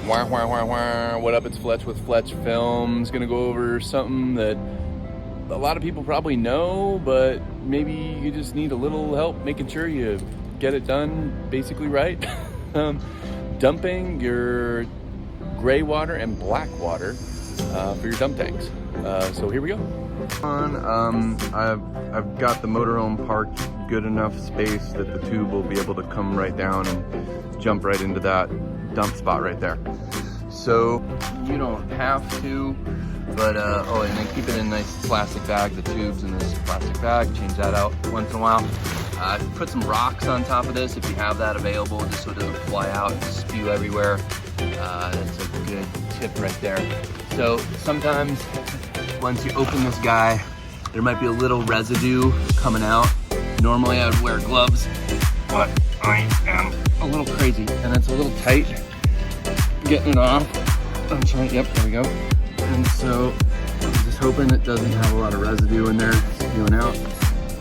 Wah, wah, wah, wah. What up, it's Fletch with Fletch Films. Gonna go over something that a lot of people probably know, but maybe you just need a little help making sure you get it done basically right. Dumping your gray water and black water for your dump tanks. So here we go. I've got the motorhome parked good enough space that the tube will be able to come right down and jump right into that dump spot right there. So you don't have to, but oh, and then keep it in a nice plastic bag, the tubes in this plastic bag, change that out once in a while. Put some rocks on top of this if you have that available, just so it doesn't fly out and spew everywhere. That's a good tip right there. So sometimes once you open this guy, there might be a little residue coming out. Normally I would wear gloves, but I am a little crazy and it's a little tight getting it off. I'm trying, yep, there we go. And so I'm just hoping it doesn't have a lot of residue in there spewing out.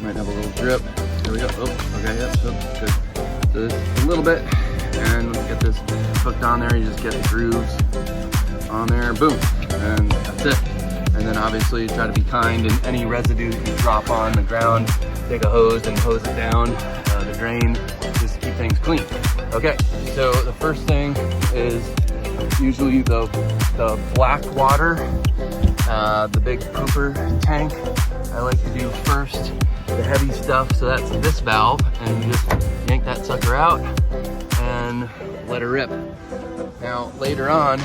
Might have a little drip. There we go. Oh, okay, yep, oh, good. So just a little bit, and let's get this hooked on there. You just get the grooves on there, boom, and that's it. And then obviously try to be kind, and any residue that you drop on the ground, take a hose and hose it down the drain, just keep things clean. Okay, so the first thing is usually the black water, the big pooper tank. I like to do first the heavy stuff, so that's this valve, and you just yank that sucker out and let it rip. Now later on,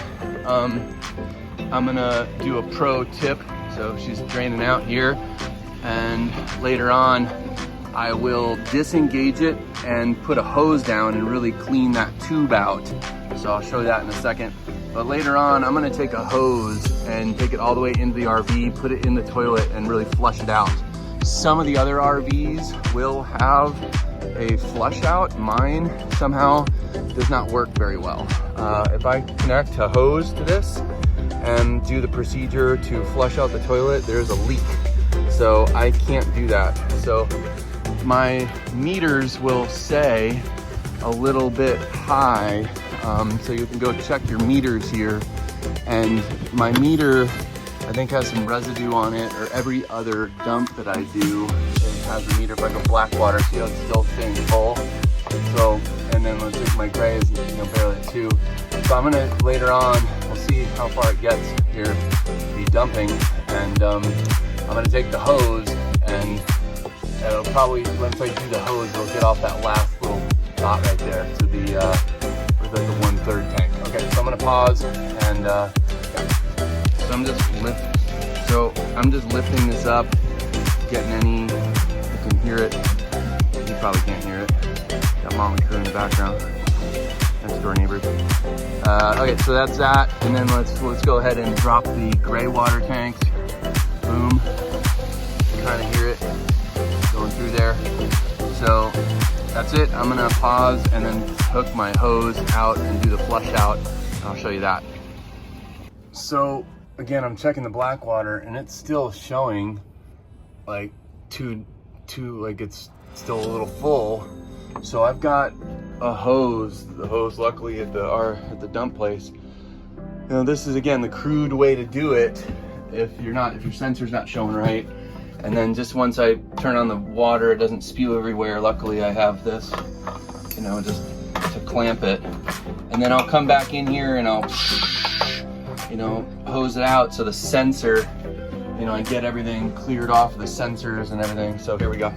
I'm gonna do a pro tip. So she's draining out here, and later on I will disengage it and put a hose down and really clean that tube out. So I'll show you that in a second. But later on, I'm gonna take a hose and take it all the way into the RV, put it in the toilet and really flush it out. Some of the other RVs will have a flush out. Mine somehow does not work very well. If I connect a hose to this and do the procedure to flush out the toilet, there's a leak. So I can't do that. So my meters will say a little bit high. So you can go check your meters here. And my meter, I think, has some residue on it, or every other dump that I do, it has a meter. If I go black water, see how it's still staying full. So, and then let's see, my gray is, barely at 2. So I'm gonna, later on, we'll see how far it gets here, be dumping. And I'm gonna take the hose, and it'll probably, once I do the hose, it'll get off that last little dot right there to the, like the 1/3 tank. Okay, so I'm gonna pause, and so I'm just lifting this up, getting any, you can hear it. You probably can't hear it. Got mom and crew in the background. Next door neighbors. Okay, so that's that, and then let's go ahead and drop the gray water tanks. Boom. Kind of hear it going through there. So that's it. I'm gonna pause and then hook my hose out and do the flush out. I'll show you that. So again, I'm checking the black water, and it's still showing like like it's still a little full. So I've got a hose. The hose, luckily, at the dump place. This is again the crude way to do it. If your sensor's not showing right. And then just once I turn on the water, it doesn't spew everywhere. Luckily, I have this, just to clamp it. And then I'll come back in here and I'll, hose it out so the sensor, I get everything cleared off the sensors and everything. So here we go.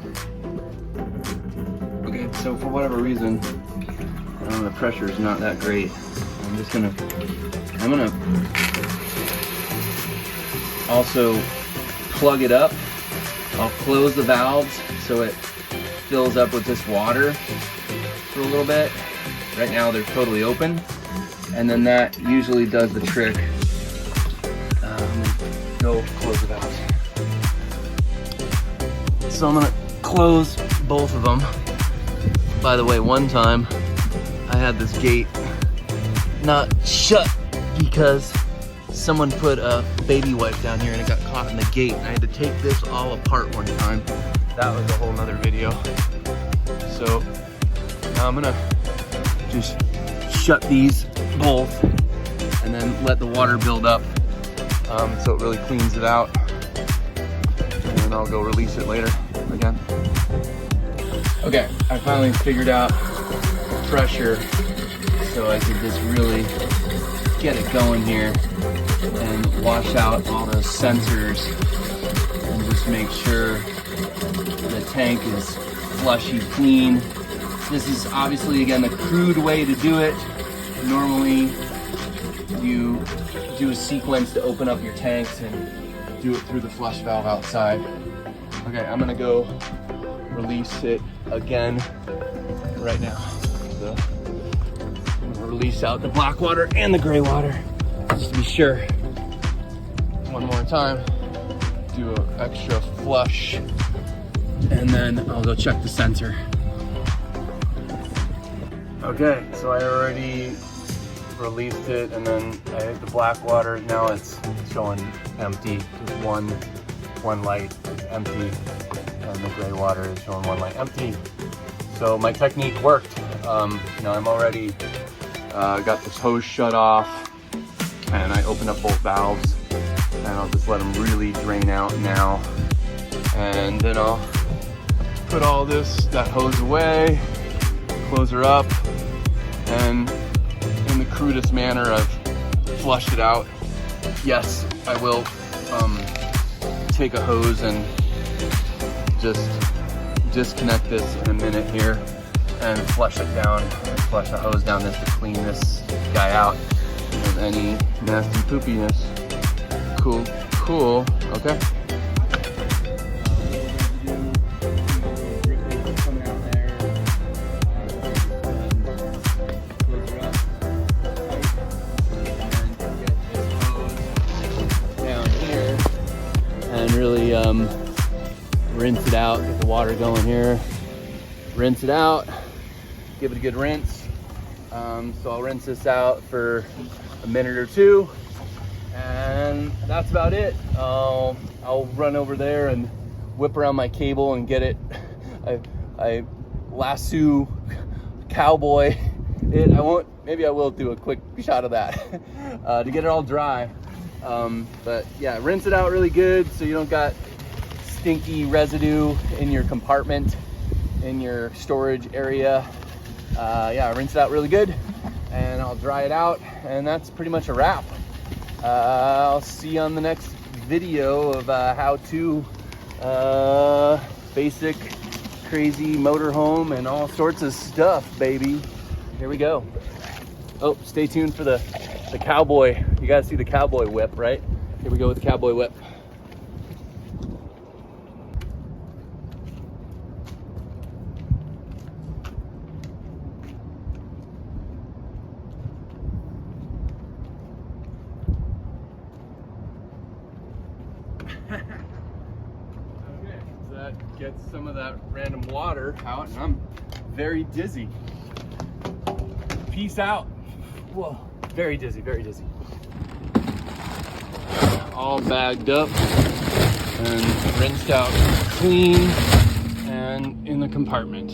Okay, so for whatever reason, the pressure is not that great. I'm gonna also plug it up. I'll close the valves so it fills up with this water for a little bit. Right now they're totally open, and then that usually does the trick. Go close the valves. So I'm gonna close both of them. By the way, one time I had this gate not shut because someone put a baby wipe down here and it got caught in the gate, and I had to take this all apart one time. That was a whole nother video. So now I'm gonna just shut these both and then let the water build up so it really cleans it out. And then I'll go release it later again. Okay, I finally figured out pressure so I could just really get it going here and wash out all those sensors and just make sure the tank is flushy clean. This is obviously, again, the crude way to do it. Normally you do a sequence to open up your tanks and do it through the flush valve outside. Okay, I'm gonna go release it again right now. So I'm gonna release out the black water and the gray water just to be sure. One more time, do an extra flush, and then I'll go check the sensor. Okay, so I already released it, and then I hit the black water. Now it's showing empty. Just one light is empty, and the gray water is showing one light empty. So my technique worked. I'm already got this hose shut off, and I opened up both valves, and I'll just let them really drain out now. And then I'll put all that hose away, close her up, and in the crudest manner, I've flushed it out. Yes, I will take a hose and just disconnect this in a minute here and flush it down, flush the hose down this to clean this guy out of any nasty poopiness. Cool, okay. Really rinse it out, get the water going here, rinse it out, give it a good rinse. So I'll rinse this out for a minute or two, and that's about it. I'll run over there and whip around my cable and get it. I lasso cowboy it. Maybe I will do a quick shot of that to get it all dry. But yeah, rinse it out really good so you don't got stinky residue in your compartment, in your storage area. Yeah, rinse it out really good, and I'll dry it out, and that's pretty much a wrap. I'll see you on the next video of how to basic crazy motorhome and all sorts of stuff, baby. Here we go. Oh, stay tuned for the cowboy. You gotta see the cowboy whip, right? Here we go with the cowboy whip. Okay, so that gets some of that random water out, and I'm very dizzy. Peace out. Whoa. Very dizzy, very dizzy. All bagged up and rinsed out clean and in the compartment.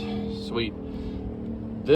Sweet.